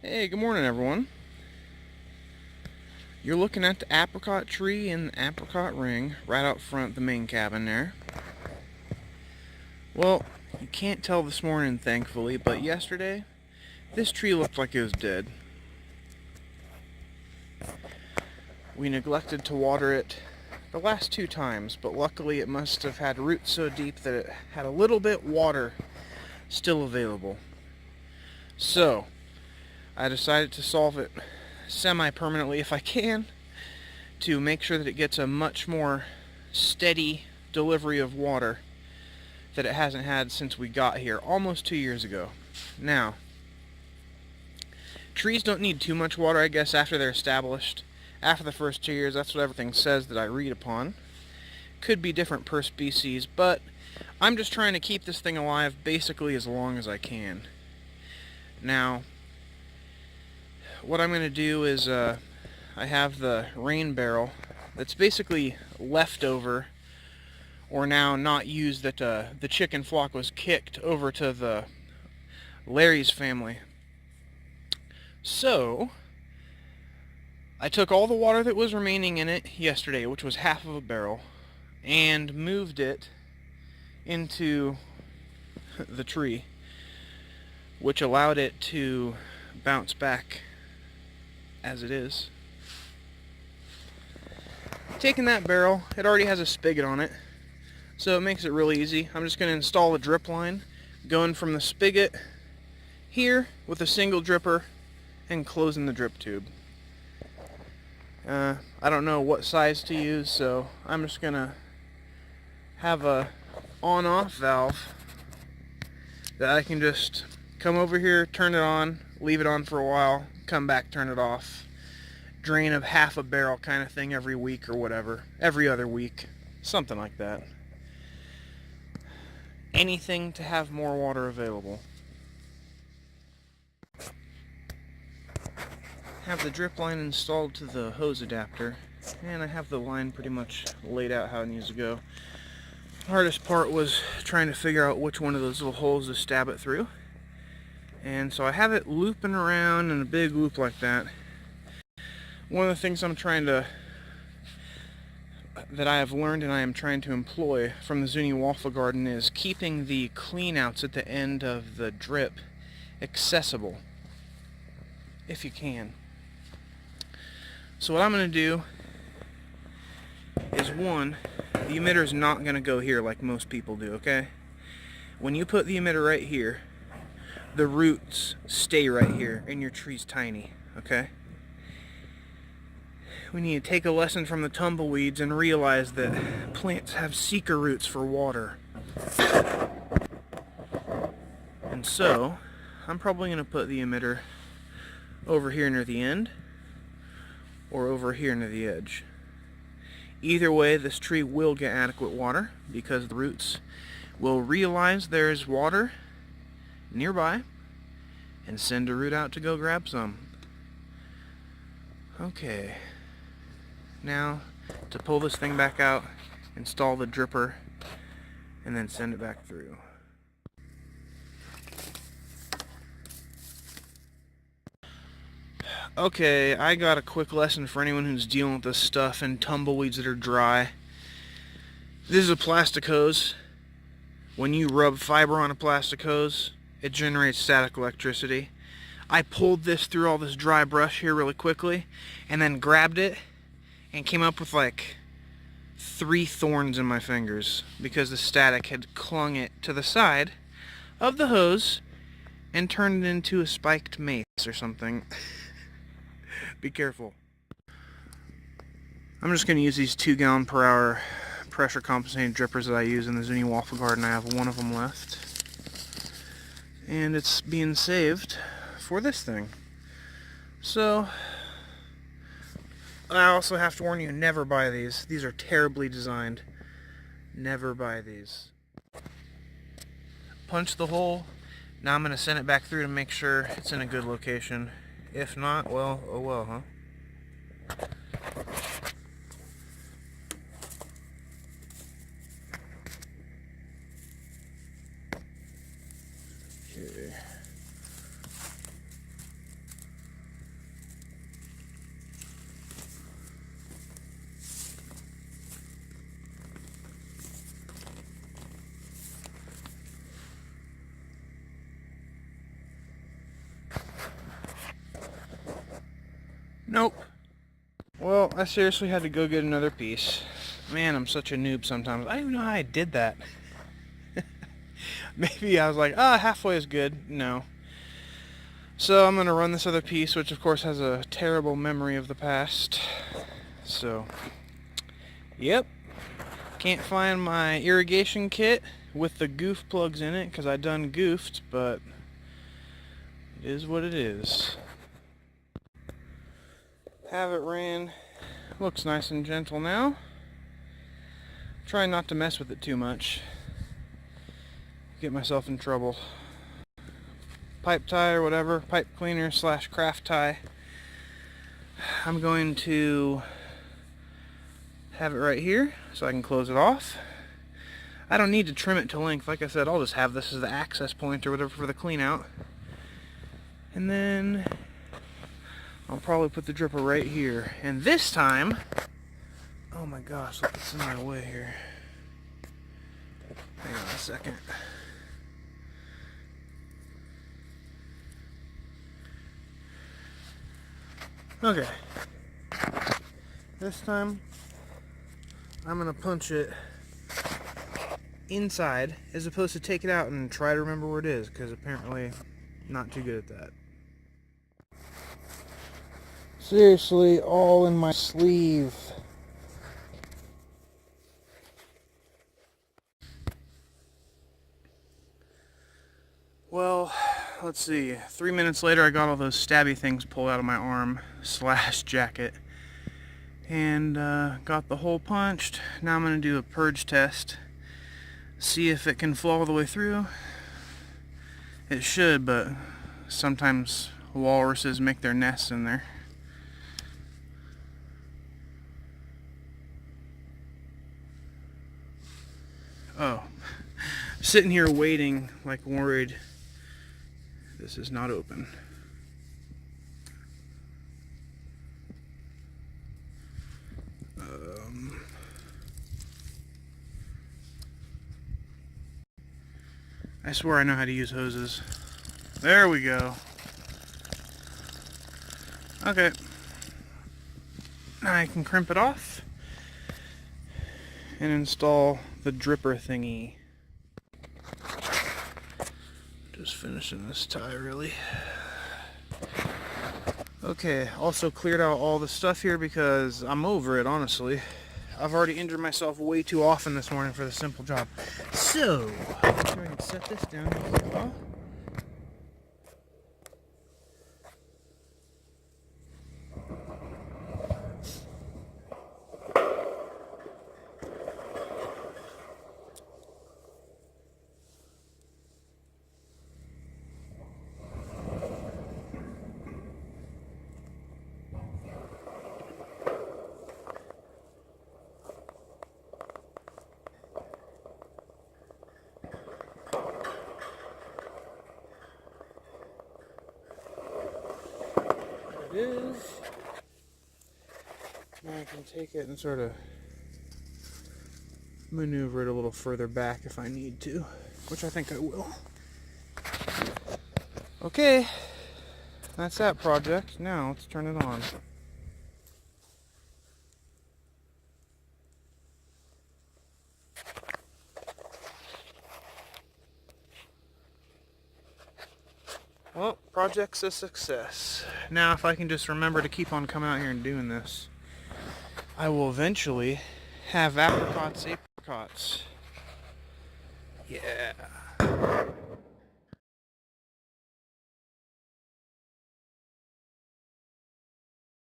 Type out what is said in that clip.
Hey, good morning, everyone. You're looking at the apricot tree in the apricot ring right out front the main cabin there. Well, you can't tell this morning, thankfully, but yesterday, this tree looked like it was dead. We neglected to water it the last 2 times, but luckily it must have had roots so deep that it had a little bit water still available. So, I decided to solve it semi-permanently if I can, to make sure that it gets a much more steady delivery of water that it hasn't had since we got here almost 2 years ago. Now, trees don't need too much water, I guess, after they're established. After the first 2 years, that's what everything says that I read upon. Could be different per species, but I'm just trying to keep this thing alive basically as long as I can. Now, what I'm going to do is I have the rain barrel that's basically leftover or now not used, that the chicken flock was kicked over to the Larry's family. So I took all the water that was remaining in it yesterday, which was half of a barrel, and moved it into the tree, which allowed it to bounce back as it is. Taking that barrel, it already has a spigot on it, so it makes it really easy. I'm just going to install a drip line going from the spigot here with a single dripper and closing the drip tube. I don't know what size to use, so I'm just going to have a on-off valve that I can just come over here, turn it on, leave it on for a while, come back, turn it off. Drain of half a barrel kind of thing every week or whatever. Every other week. Something like that. Anything to have more water available. Have the drip line installed to the hose adapter, and I have the line pretty much laid out how it needs to go. The hardest part was trying to figure out which one of those little holes to stab it through. And so I have it looping around in a big loop like that. One of the things that I have learned and I am trying to employ from the Zuni Waffle Garden is keeping the cleanouts at the end of the drip accessible, if you can. So what I'm going to do is, one, the emitter is not going to go here like most people do, okay? When you put the emitter right here, the roots stay right here and your tree's tiny, okay? We need to take a lesson from the tumbleweeds and realize that plants have seeker roots for water. And so, I'm probably going to put the emitter over here near the end, or over here near the edge. Either way, this tree will get adequate water because the roots will realize there's water nearby and send a root out to go grab some. Okay. Now, to pull this thing back out, install the dripper, and then send it back through. Okay, I got a quick lesson for anyone who's dealing with this stuff and tumbleweeds that are dry. This is a plastic hose. When you rub fiber on a plastic hose, it generates static electricity. I pulled this through all this dry brush here really quickly, and then grabbed it and came up with like 3 thorns in my fingers because the static had clung it to the side of the hose and turned it into a spiked mace or something. Be careful. I'm just going to use these 2 gallon per hour pressure compensating drippers that I use in the Zuni Waffle Garden. I have one of them left, and it's being saved for this thing. So I also have to warn you, never buy these. These are terribly designed. Never buy these. Punch the hole. Now I'm going to send it back through to make sure it's in a good location. If not, well, oh well, huh? Okay. Nope. Well, I seriously had to go get another piece. Man, I'm such a noob sometimes. I don't even know how I did that. Maybe I was like, halfway is good. No. So I'm going to run this other piece, which of course has a terrible memory of the past. So, yep. Can't find my irrigation kit with the goof plugs in it because I done goofed, but it is what it is. Have it ran. Looks nice and gentle now. Try not to mess with it too much. Get myself in trouble. Pipe tie or whatever, pipe cleaner / craft tie. I'm going to have it right here so I can close it off. I don't need to trim it to length. Like I said, I'll just have this as the access point or whatever for the clean out. And then I'll probably put the dripper right here. And this time, oh my gosh, look, it's in my way here. Hang on a second. Okay. This time, I'm going to punch it inside as opposed to take it out and try to remember where it is, because apparently I'm not too good at that. Seriously, all in my sleeve. Well, let's see. 3 minutes later, I got all those stabby things pulled out of my arm / jacket. And got the hole punched. Now I'm going to do a purge test. See if it can flow all the way through. It should, but sometimes walruses make their nests in there. Oh. Sitting here waiting, like worried. This is not open. I swear I know how to use hoses. There we go. Okay. Now I can crimp it off and install the dripper thingy. Just finishing this tie, really. Okay, also cleared out all the stuff here because I'm over it, honestly. I've already injured myself way too often this morning for the simple job. So, let's go ahead and set this down here. Is. Now I can take it and sort of maneuver it a little further back if I need to, which I think I will. Okay, that's that project. Now let's turn it on. Well, project's a success. Now if I can just remember to keep on coming out here and doing this, I will eventually have apricots. Yeah.